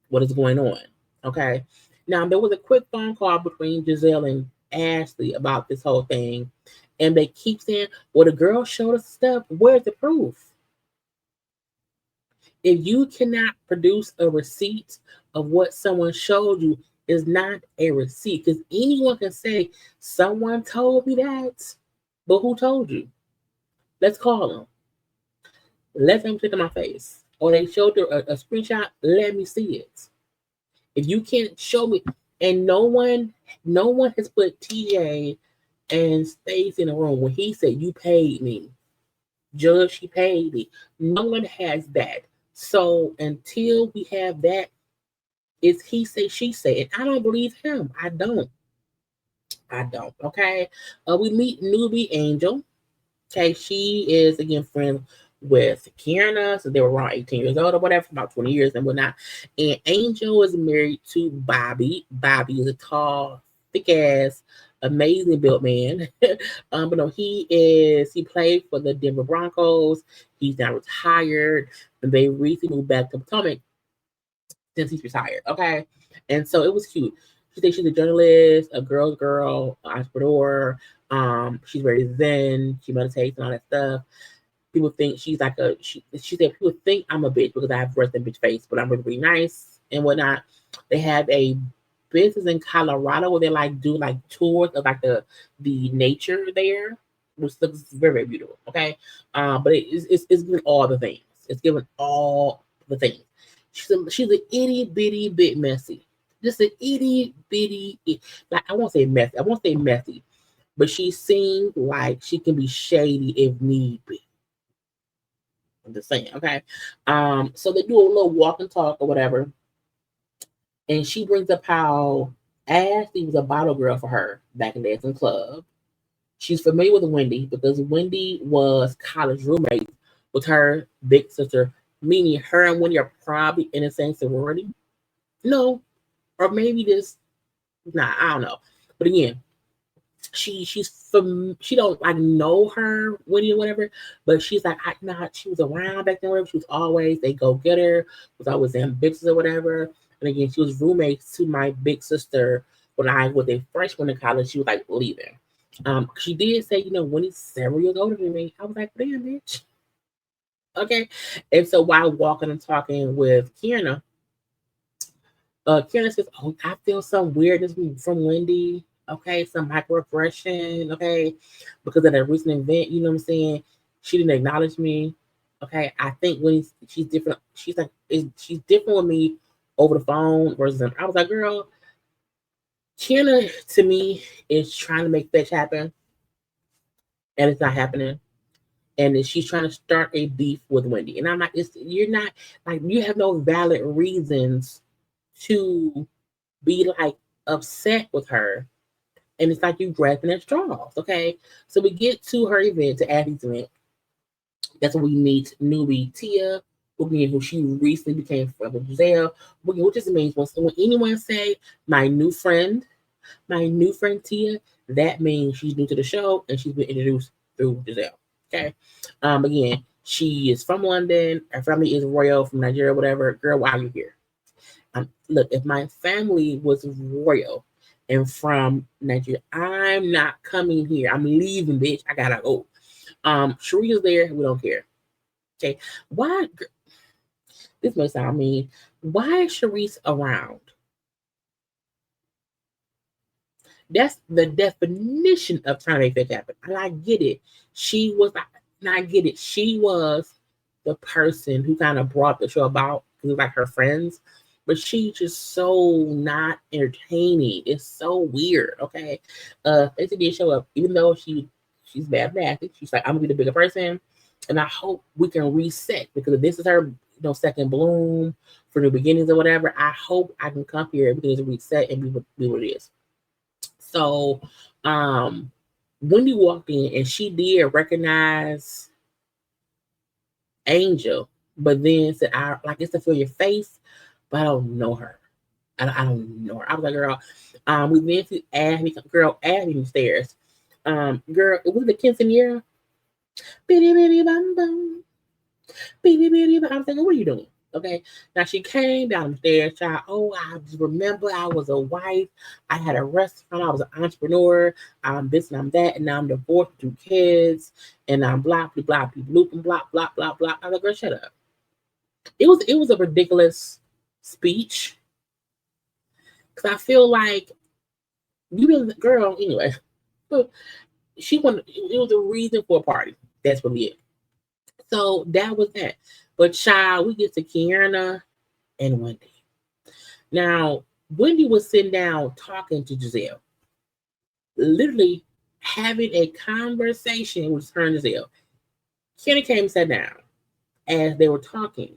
What is going on? Okay. Now there was a quick phone call between Gizelle and Ashley about this whole thing, and they keep saying, "Well, the girl showed us stuff. Where's the proof?" If you cannot produce a receipt of what someone showed you, is not a receipt, because anyone can say, "Someone told me that," but who told you? Let's call them. Let them click on my face. Or they showed her a screenshot, let me see it. If you can't show me, and no one has put TJ and Stacey in the room when he said, "You paid me, Judge. She paid me." No one has that. So until we have that, it's he say she say, and I don't believe him. I don't. I don't. Okay. We meet newbie Angel. Okay, she is again friends with Keiarna, so they were around 18 years old or whatever, for about 20 years and whatnot. And Angel is married to Bobby. Bobby is a tall, thick ass, amazing built man. But no, he played for the Denver Broncos. He's now retired, and they recently moved back to Potomac since he's retired. Okay, and so it was cute. She thinks she's a journalist, a girl's girl, entrepreneur. She's very zen. She meditates and all that stuff. People think she's like she said people think I'm a bitch because I have worse than bitch face, but I'm really, really nice and whatnot. They have a business in Colorado where they like do like tours of like the nature there, which looks very, very beautiful. Okay. But it's giving all the things. It's giving all the things. She's an itty bitty bit messy. Just an itty bitty like I won't say messy. I won't say messy, but she seems like she can be shady if need be. I'm just saying, okay. So they do a little walk and talk or whatever, and she brings up how Ashley was a bottle girl for her back in the dancing club. She's familiar with Wendy because Wendy was college roommate with her big sister, meaning her and Wendy are probably in the same sorority. No, or maybe this. Nah, I don't know. But again, she don't like know her Wendy or whatever, but she's like she was around back then. Whatever, she was always they go get her, was always ambitious or whatever. And again, she was roommates to my big sister when I was a freshman in college. She was like leaving. She did say, Wendy's several years older than me. I was like, damn, bitch. Okay. And so while walking and talking with Keiarna, Keiarna says, "Oh, I feel some weirdness from Wendy. Okay, some microaggression. Okay, because of that recent event. You know what I'm saying? She didn't acknowledge me. Okay, I think when she's different. She's like she's different with me over the phone versus him. I was like, girl, Keiarna to me is trying to make fetch happen, and it's not happening. And she's trying to start a beef with Wendy, and I'm like, you're not like you have no valid reasons to be like upset with her, and it's like you grasping at straws. Okay, so we get to her event, to Abby's event. That's when we meet newbie Tia, who she recently became friends with Gizelle. Which just means when anyone say my new friend Tia, that means she's new to the show and she's been introduced through Gizelle. Okay, again, she is from London. Her family is royal from Nigeria, whatever. Girl, why are you here? Look, if my family was royal and from Nigeria, I'm not coming here. I'm leaving, bitch. I gotta go. Sharia's there. We don't care. Okay. Why? This may sound mean. Why is Sharice around? That's the definition of trying to make that happen. And I get it. She was, and I get it. She was the person who kind of brought the show about because like her friends, but she's just so not entertaining. It's so weird. Okay, Stacey did show up, even though she's bad nasty. She's like, I'm gonna be the bigger person, and I hope we can reset because if this is her, second bloom for new beginnings or whatever. I hope I can come here because reset and be what it is. So, Wendy walked in and she did recognize Angel, but then said, "I like it's to feel your face, but I don't know her. I don't know her." I was like, "Girl," we then see Ashley, girl, Ashley stairs. Girl, it was the quinceanera. Bitty bitty bum bum, bitty bitty bum. I was like, "What are you doing?" Okay. Now she came down the stairs, child. Oh, I just remember I was a wife. I had a restaurant. I was an entrepreneur. I'm this and I'm that. And now I'm divorced with 2 kids. And I'm blah, blah, blah, blah, blah, blah, blah, blah, blah. I was like, girl, shut up. It was a ridiculous speech. Cause I feel like you been girl anyway. But she wanted it was a reason for a party. That's really it. So that was that. But child, we get to Keiarna and Wendy. Now, Wendy was sitting down talking to Gizelle. Literally having a conversation with her and Gizelle. Kenny came and sat down as they were talking.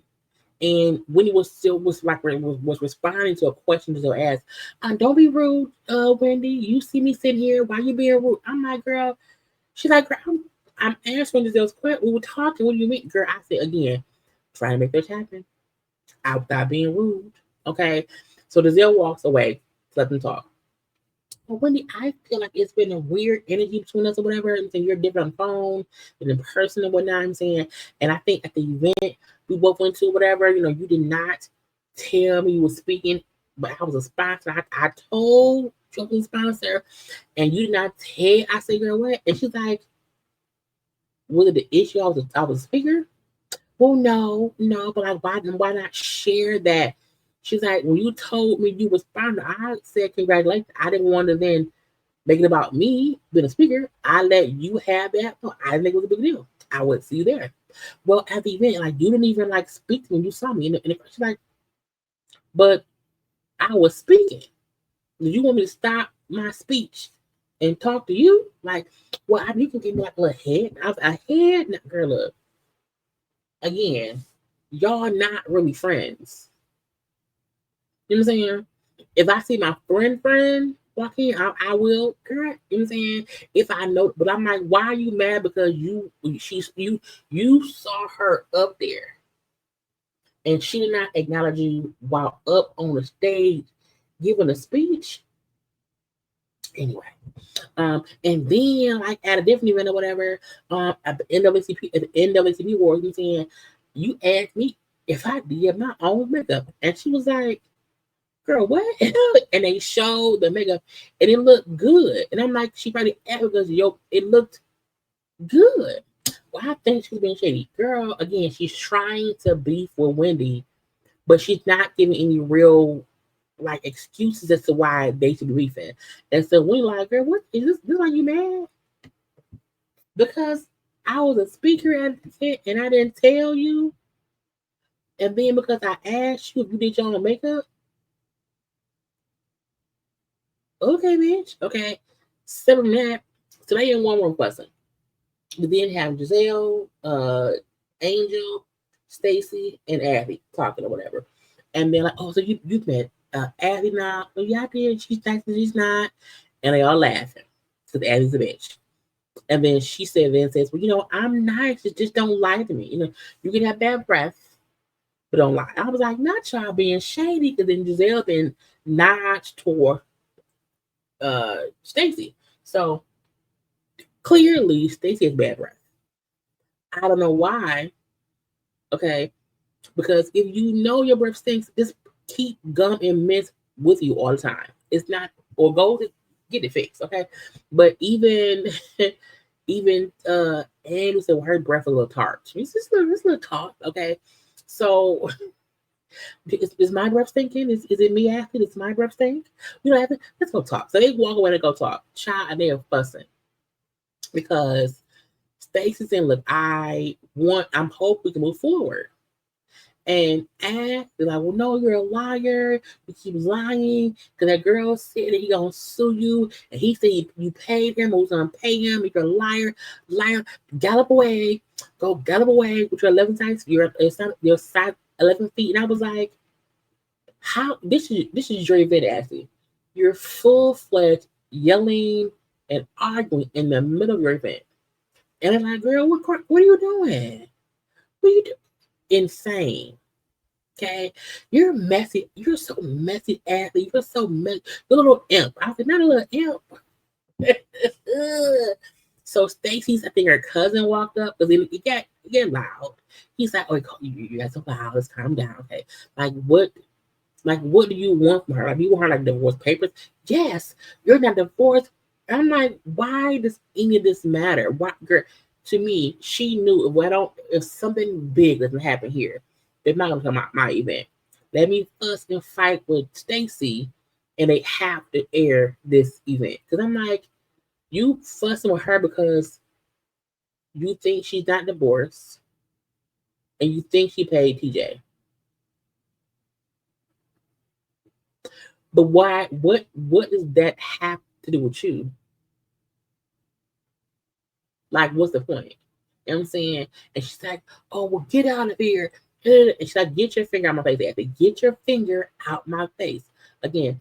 And Wendy was responding to a question Gizelle asked. Don't be rude, Wendy. You see me sitting here. Why you being rude? I'm like, girl. She's like, girl, I'm answering Gizelle's question. We were talking. What do you mean, girl? I said again, trying to make this happen without being rude. Okay. So Gizelle walks away. Let them talk. But Wendy, I feel like it's been a weird energy between us or whatever. I'm saying you're different on the phone than in person or whatnot. I'm saying, and I think at the event we both went to, whatever, you did not tell me you were speaking, but I was a sponsor. I told you I was a sponsor, and you did not tell. I said, girl, what? And she's like, was it the issue? I was a speaker. Well, no, but like, why not share that? She's like, when you told me you was founder, I said congratulations. I didn't want to then make it about me being a speaker. I let you have that. No, I didn't think it was a big deal. I would see you there. Well, at the event, like you didn't even like speak to me when you saw me. And she's like, but I was speaking. Did you want me to stop my speech and talk to you? Like, well, you can give me like a little head. I was a head, girl. Look, again, y'all not really friends. You know what I'm saying? If I see my friend walk in, I will, girl. You know what I'm saying? If I know, but I'm like, why are you mad? Because you saw her up there, and she did not acknowledge you while up on the stage giving a speech. Anyway, and then like at a different event or whatever, at the NAACP Awards, you saying you asked me if I did my own makeup, and she was like, girl, what? And they showed the makeup and it looked good. And I'm like, she probably asked because it looked good. Well, I think she's being shady. Girl, again, she's trying to beef with Wendy, but she's not giving any real like excuses as to why they should be beefing. And so we like, girl, what is this like you mad? Because I was a speaker at the event and I didn't tell you. And then because I asked you if you did your own makeup, okay, bitch. Okay. Seven minutes. So they in one room fussing. We then have Gizelle, Angel, Stacey, and Abby talking or whatever. And they're like, oh, so you met Abby now? Oh, yeah, I did. She's nice and she's not. And they all laughing because Abby's a bitch. And then she says, well, I'm nice. Just don't lie to me. You can have bad breath, but don't lie. I was like, not y'all being shady because then Gizelle then nods toward Stacey. So clearly Stacey has bad breath. I don't know why. Okay. Because if you know your breath stinks, just keep gum and mints with you all the time. It's not, or go to get it fixed. Okay. But even Annie said, well, her breath a little tart. It's just a little tart. Okay. So is my breath stinking? Is it me asking? Is my breath stink? Let's go talk. So they walk away and go talk. Child, and they are fussing because Stacey saying, look, I'm hoping we can move forward. And they're like, well, no, you're a liar. You keep lying because that girl said that he gonna sue you, and he said you paid him, or was gonna pay him. You're a liar. Gallop away, go gallop away with your 11 size. Your size 11 feet. And I was like, how? This is your event, Ashley. You're full fledged yelling and arguing in the middle of your event, and I'm like, girl, what are you doing? What are you doing? Insane. Okay, you're messy. You're so messy, athlete. You're so messy. You're a little imp. I said, not a little imp. So Stacey's, I think her cousin walked up because it got loud. He's like, oh, you got so loud. Let's calm down. Okay, what do you want from her? Like, you want her like divorce papers? Yes, you're not divorced. I'm like, why does any of this matter? Why, girl? To me, she knew if something big doesn't happen here, they're not gonna come out my event. Let me fuss and fight with Stacey, and they have to air this event. Because I'm like, you fussing with her because you think she's not divorced, and you think she paid TJ. But why? What does that have to do with you? Like, what's the point? You know what I'm saying? And she's like, oh, well, get out of here. And she's like, get your finger out my face. After, get your finger out my face. Again,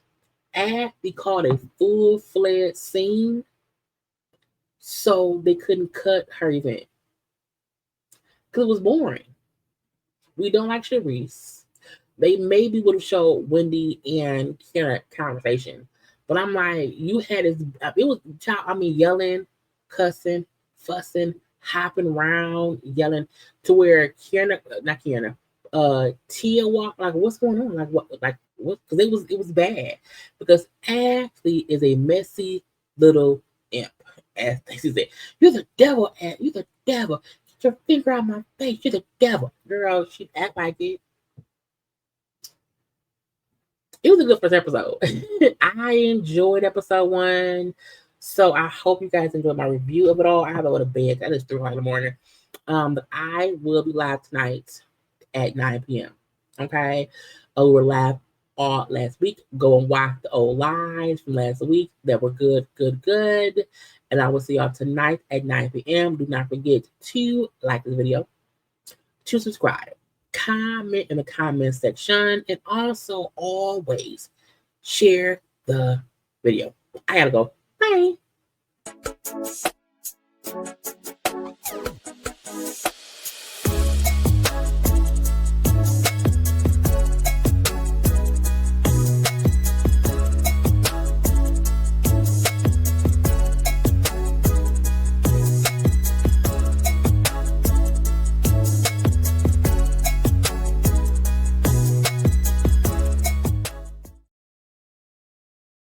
we called a full-fledged scene so they couldn't cut her event. Because it was boring. We don't like Sharice. They maybe would have showed Wendy and Keiarna conversation. But I'm like, you had this, it was, yelling, cussing, fussing, hopping around, yelling to where not Keiarna, Tia walked, like, what's going on? What? Because it was bad. Because Ashley is a messy little imp, as Stacey said. You're the devil, you're the devil. Get your finger out my face. You're the devil. Girl, she act like it. It was a good first episode. I enjoyed episode 1. So I hope you guys enjoyed my review of it all. I have a little bed. I just 3 o'clock in the morning. But I will be live tonight at 9 p.m. Okay. We were live all last week. Go and watch the old lives from last week that were good. And I will see y'all tonight at 9 p.m. Do not forget to like this video, to subscribe, comment in the comment section, and also always share the video. I gotta go. Bye.